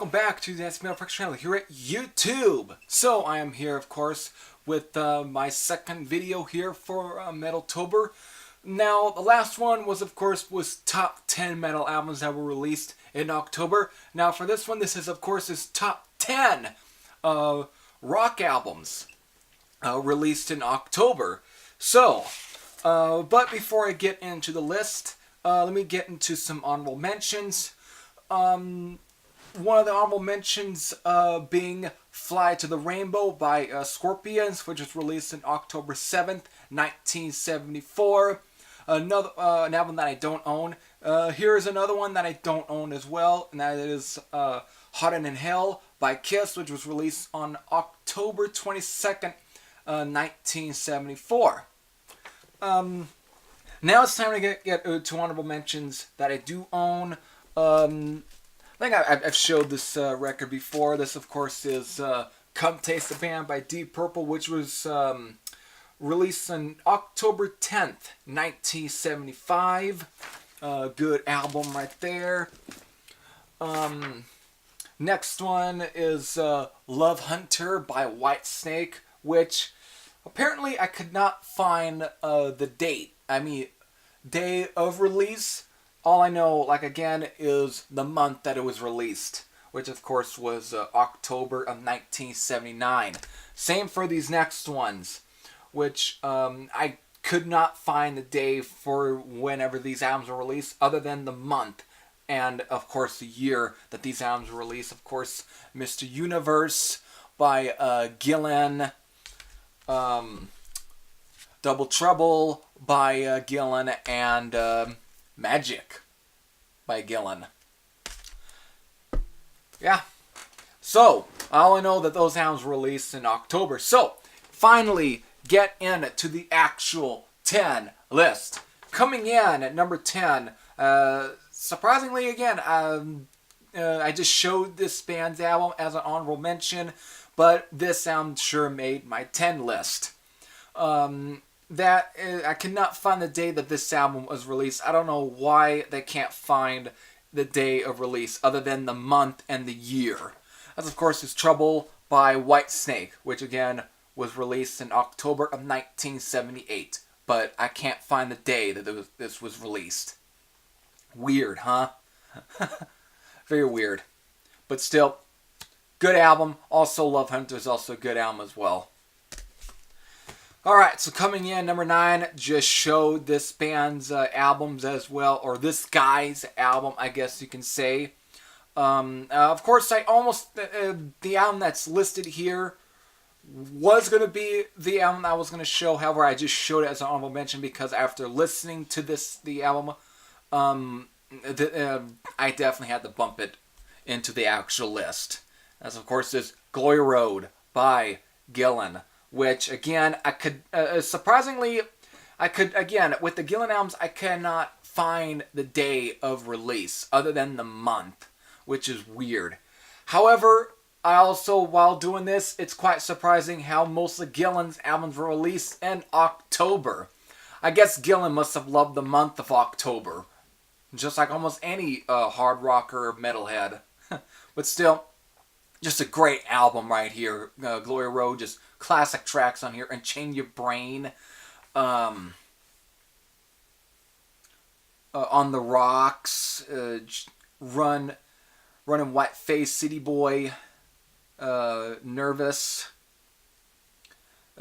welcome back to the Metaltober channel here at YouTube. So I am here, of course, with my second video here for Metaltober. Now, the last one was, of course, top 10 metal albums that were released in October. Now, for this one, this is, of course, is top 10 rock albums released in October. So, but before I get into the list, let me get into some honorable mentions. One of the honorable mentions being Fly to the Rainbow by Scorpions, which was released on October 7th, 1974. Another an album that I don't own. Here's another one that I don't own as well, and that is Hotter Than Hell by Kiss, which was released on October 22nd, 1974. Now it's time to get to honorable mentions that I do own. I think I've showed this record before. This, of course, is Come Taste the Band by Deep Purple, which was released on October 10th, 1975. Good album right there. Next one is Love Hunter by Whitesnake, which apparently I could not find the date. I mean, day of release. All I know, like, again, is the month that it was released, which, of course, was October of 1979. Same for these next ones, which I could not find the day for whenever these albums were released, other than the month and, of course, the year that these albums were released. Of course, Mr. Universe by Gillan, Double Trouble by Gillan, and Magic by Gillan. Yeah. So, I only know that those albums were released in October. So, finally, get into the actual 10 list. Coming in at number 10, surprisingly again, I just showed this band's album as an honorable mention, but this album sure made my 10 list. I cannot find the day that this album was released. I don't know why they can't find the day of release other than the month and the year. As, of course, is Trouble by Whitesnake, which again was released in October of 1978. But I can't find the day that this was released. Weird, huh? Very weird. But still, good album. Also, Love Hunter is also a good album as well. Alright, so coming in, number 9, just showed this band's albums as well, or this guy's album, I guess you can say. Of course, the album that's listed here was going to be the album I was going to show. However, I just showed it as an honorable mention because after listening to the album, I definitely had to bump it into the actual list. As, of course, is Glory Road by Gillan. Which, again, I could, surprisingly, again, with the Gillan albums, I cannot find the day of release, other than the month, which is weird. However, I also, while doing this, it's quite surprising how most of Gillan's albums were released in October. I guess Gillan must have loved the month of October, just like almost any hard rocker or metalhead. But still, just a great album right here. Glory Road, just classic tracks on here. Unchain Your Brain. On the Rocks. Running White Face, City Boy. Nervous.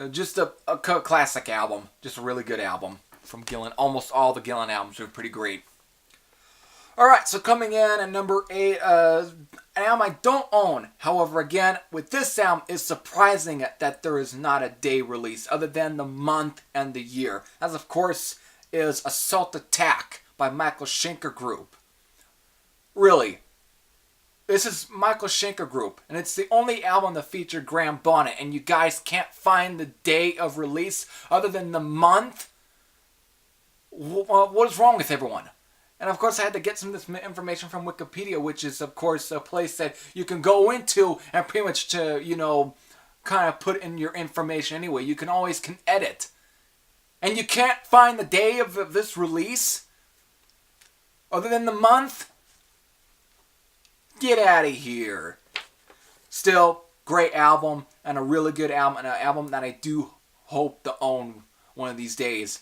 Just a classic album. Just a really good album from Gillan. Almost all the Gillan albums are pretty great. Alright, so coming in at number 8, an album I don't own. However, again, with this album, it's surprising that there is not a day release other than the month and the year. As, of course, is Assault Attack by Michael Schenker Group. Really, this is Michael Schenker Group, and it's the only album that featured Graham Bonnet, and you guys can't find the day of release other than the month? What is wrong with everyone? And, of course, I had to get some of this information from Wikipedia, which is, of course, a place that you can go into and pretty much kind of put in your information anyway. You can always edit. And you can't find the day of this release other than the month? Get out of here. Still, great album, and a really good album, and an album that I do hope to own one of these days.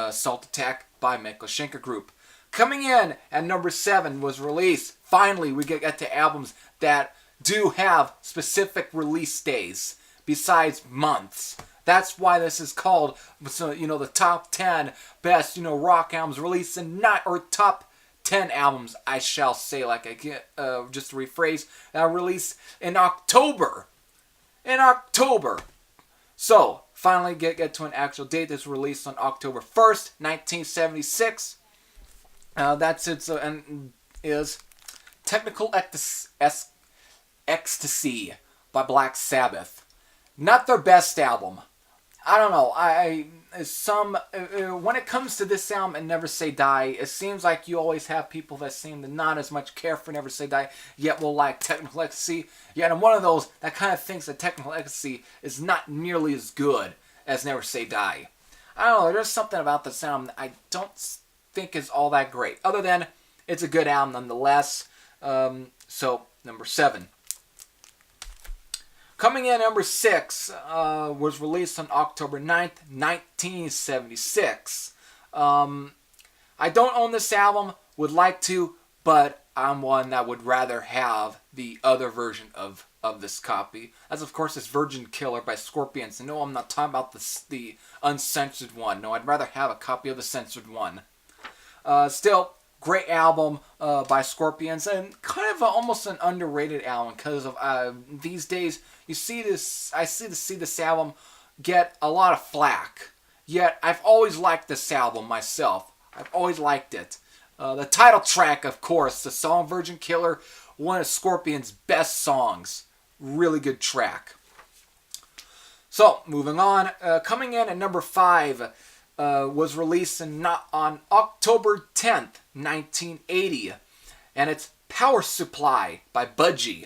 Salt Attack by Michael Schenker Group. Coming in at number 7 was released. Finally, we get to albums that do have specific release days besides months. That's why this is called, the top 10 best, rock albums released in or top 10 albums, I shall say, like I get, just to rephrase, released in October. So, finally get to an actual date. This was released on October 1st, 1976. That's it, and is Technical Ecstasy by Black Sabbath. Not their best album. I don't know. When it comes to this album and Never Say Die, it seems like you always have people that seem to not as much care for Never Say Die, yet will like Technical Ecstasy. Yet I'm one of those that kind of thinks that Technical Ecstasy is not nearly as good as Never Say Die. I don't know. There's something about this album that I don't think is all that great. Other than it's a good album nonetheless. So number 7. Coming in at number 6 was released on October 9th, 1976. I don't own this album, would like to, but I'm one that would rather have the other version of this copy. As of course is Virgin Killer by Scorpions. And no, I'm not talking about the uncensored one. No, I'd rather have a copy of the censored one. Still, great album by Scorpions, and kind of almost an underrated album because of these days I see this album get a lot of flack. Yet I've always liked this album myself. I've always liked it. The title track, of course, the song Virgin Killer, one of Scorpions' best songs. Really good track. So, moving on. Coming in at number 5 was released on October 10th, 1980. And it's Power Supply by Budgie.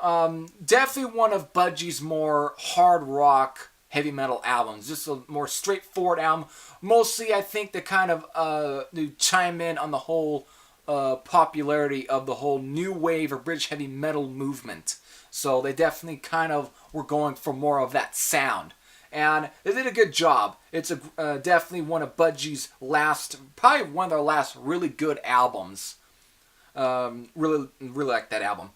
Definitely one of Budgie's more hard rock, heavy metal albums. Just a more straightforward album. Mostly, I think, to kind of to chime in on the whole popularity of the whole new wave or British heavy metal movement. So they definitely kind of were going for more of that sound. And they did a good job. It's definitely one of Budgie's probably one of their last really good albums. Really like that album.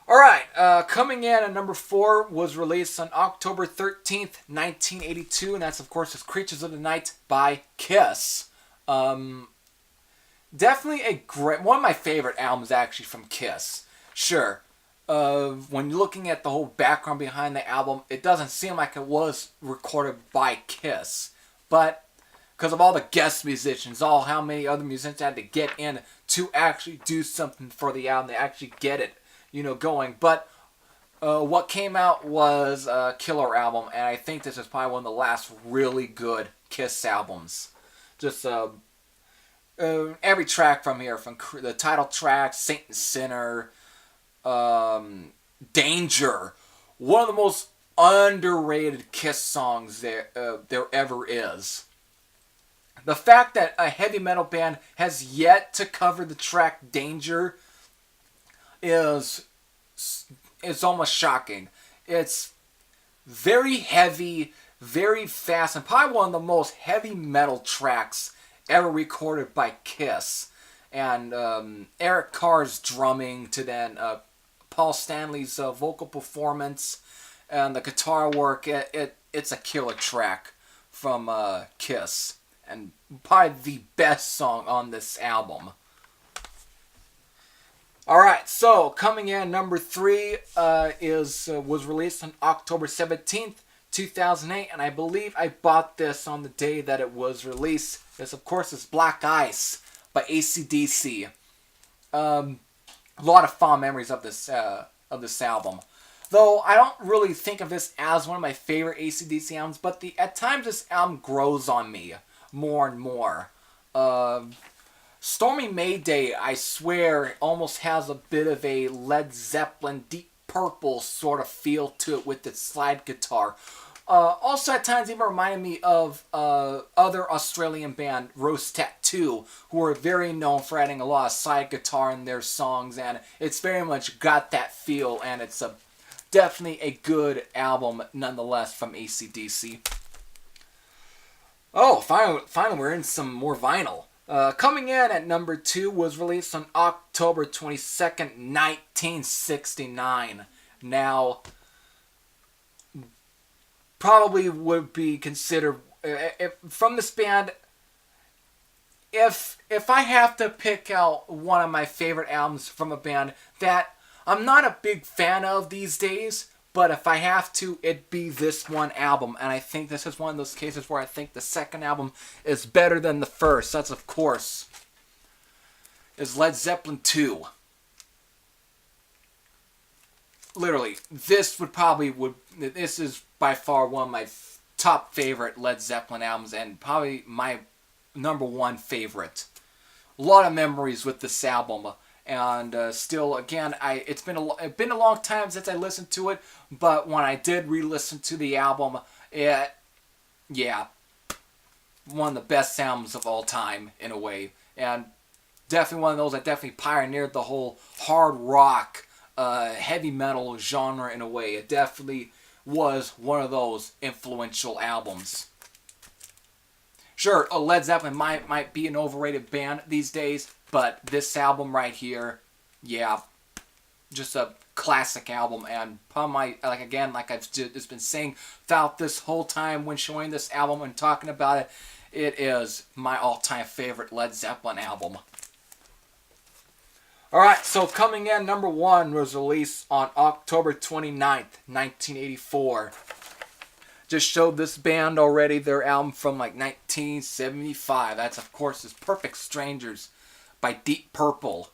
Alright, coming in at number 4 was released on October 13th, 1982, and that's, of course, Creatures of the Night by Kiss. Definitely a great, one of my favorite albums, actually, from Kiss. Sure, when you're looking at the whole background behind the album, it doesn't seem like it was recorded by Kiss. But, because of all the guest musicians, how many other musicians had to get in to actually do something for the album, to actually get it going. But what came out was a killer album, and I think this is probably one of the last really good Kiss albums. Just every track from here, from the title track, Saint and Sinner, Danger, one of the most underrated Kiss songs there ever is. The fact that a heavy metal band has yet to cover the track Danger is almost shocking. It's very heavy, very fast, and probably one of the most heavy metal tracks ever recorded by Kiss. And Eric Carr's drumming to then Paul Stanley's vocal performance and the guitar work. It's a killer track from Kiss, and probably the best song on this album. Alright, so coming in number 3 was released on October 17th, 2008, and I believe I bought this on the day that it was released. This, of course, is Black Ice by AC/DC. A lot of fond memories of this album. Though I don't really think of this as one of my favorite AC/DC albums, but at times this album grows on me more and more. Stormy Mayday, I swear, almost has a bit of a Led Zeppelin, Deep Purple sort of feel to it with its slide guitar. Also, at times, even reminded me of other Australian band, Rose Tattoo, who are very known for adding a lot of side guitar in their songs, and it's very much got that feel, and it's definitely a good album, nonetheless, from AC/DC. Oh, finally, we're in some more vinyl. Coming in at number 2 was released on October 22nd, 1969. Now, probably would be considered from this band. If I have to pick out one of my favorite albums from a band that I'm not a big fan of these days, but if I have to, it'd be this one album. And I think this is one of those cases where I think the second album is better than the first. That's, of course, is Led Zeppelin 2. Literally, this is by far one of my top favorite Led Zeppelin albums, and probably my number one favorite. A lot of memories with this album, and still, again, it's been a long time since I listened to it, but when I did re-listen to the album, one of the best albums of all time in a way, and definitely one of those that definitely pioneered the whole hard rock, heavy metal genre in a way. It definitely was one of those influential albums. Sure, Led Zeppelin might be an overrated band these days, but this album right here, just a classic album, and probably like I've just been saying throughout this whole time when showing this album and talking about it, it is my all-time favorite Led Zeppelin album. Alright, so coming in, number 1 was released on October 29th, 1984. Just showed this band already, their album from 1975. That's, of course, is Perfect Strangers by Deep Purple.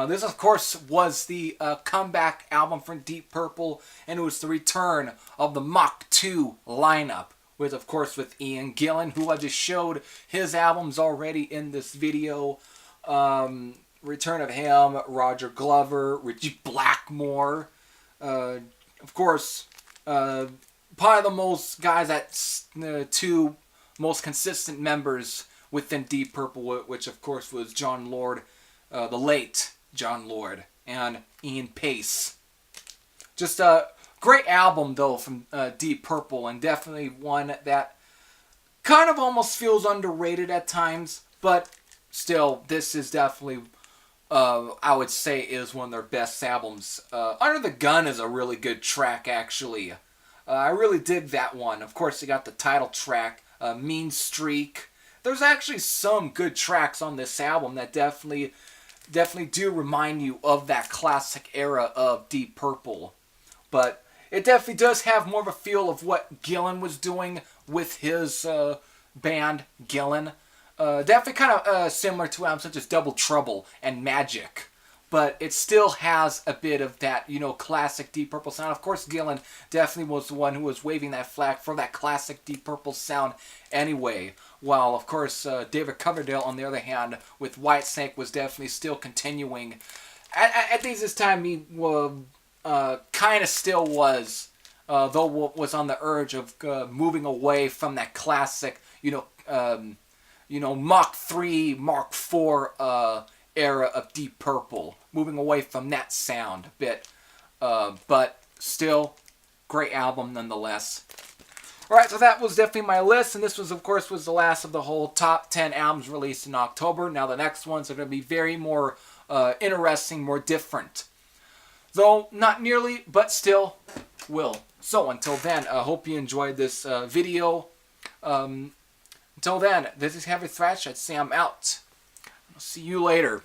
This, of course, was the comeback album from Deep Purple, and it was the return of the Mach 2 lineup, with, of course, with Ian Gillan, who I just showed his albums already in this video. Return of him, Roger Glover, Richie Blackmore, of course, probably the most guys that two most consistent members within Deep Purple, which of course was John Lord, the late John Lord, and Ian Pace. Just a great album though from Deep Purple, and definitely one that kind of almost feels underrated at times, but still, this is definitely I would say is one of their best albums. Under the Gun is a really good track, actually. I really dig that one. Of course, you got the title track, Mean Streak. There's actually some good tracks on this album that definitely do remind you of that classic era of Deep Purple. But it definitely does have more of a feel of what Gillan was doing with his band, Gillan. Definitely kind of similar to albums such as Double Trouble and Magic. But it still has a bit of that, classic Deep Purple sound. Of course, Gillan definitely was the one who was waving that flag for that classic Deep Purple sound anyway. While, of course, David Coverdale, on the other hand, with Whitesnake, was definitely still continuing. At this time, he kind of still was, though was on the urge of moving away from that classic, Mach 3, Mark 4 era of Deep Purple. Moving away from that sound a bit. But still, great album nonetheless. Alright, so that was definitely my list. And this was, of course, the last of the whole top 10 albums released in October. Now the next ones are going to be very more interesting, more different. Though, not nearly, but still will. So, until then, I hope you enjoyed this video. Until then, this is Heavy Thrash. I'd say I'm out. I'll see you later.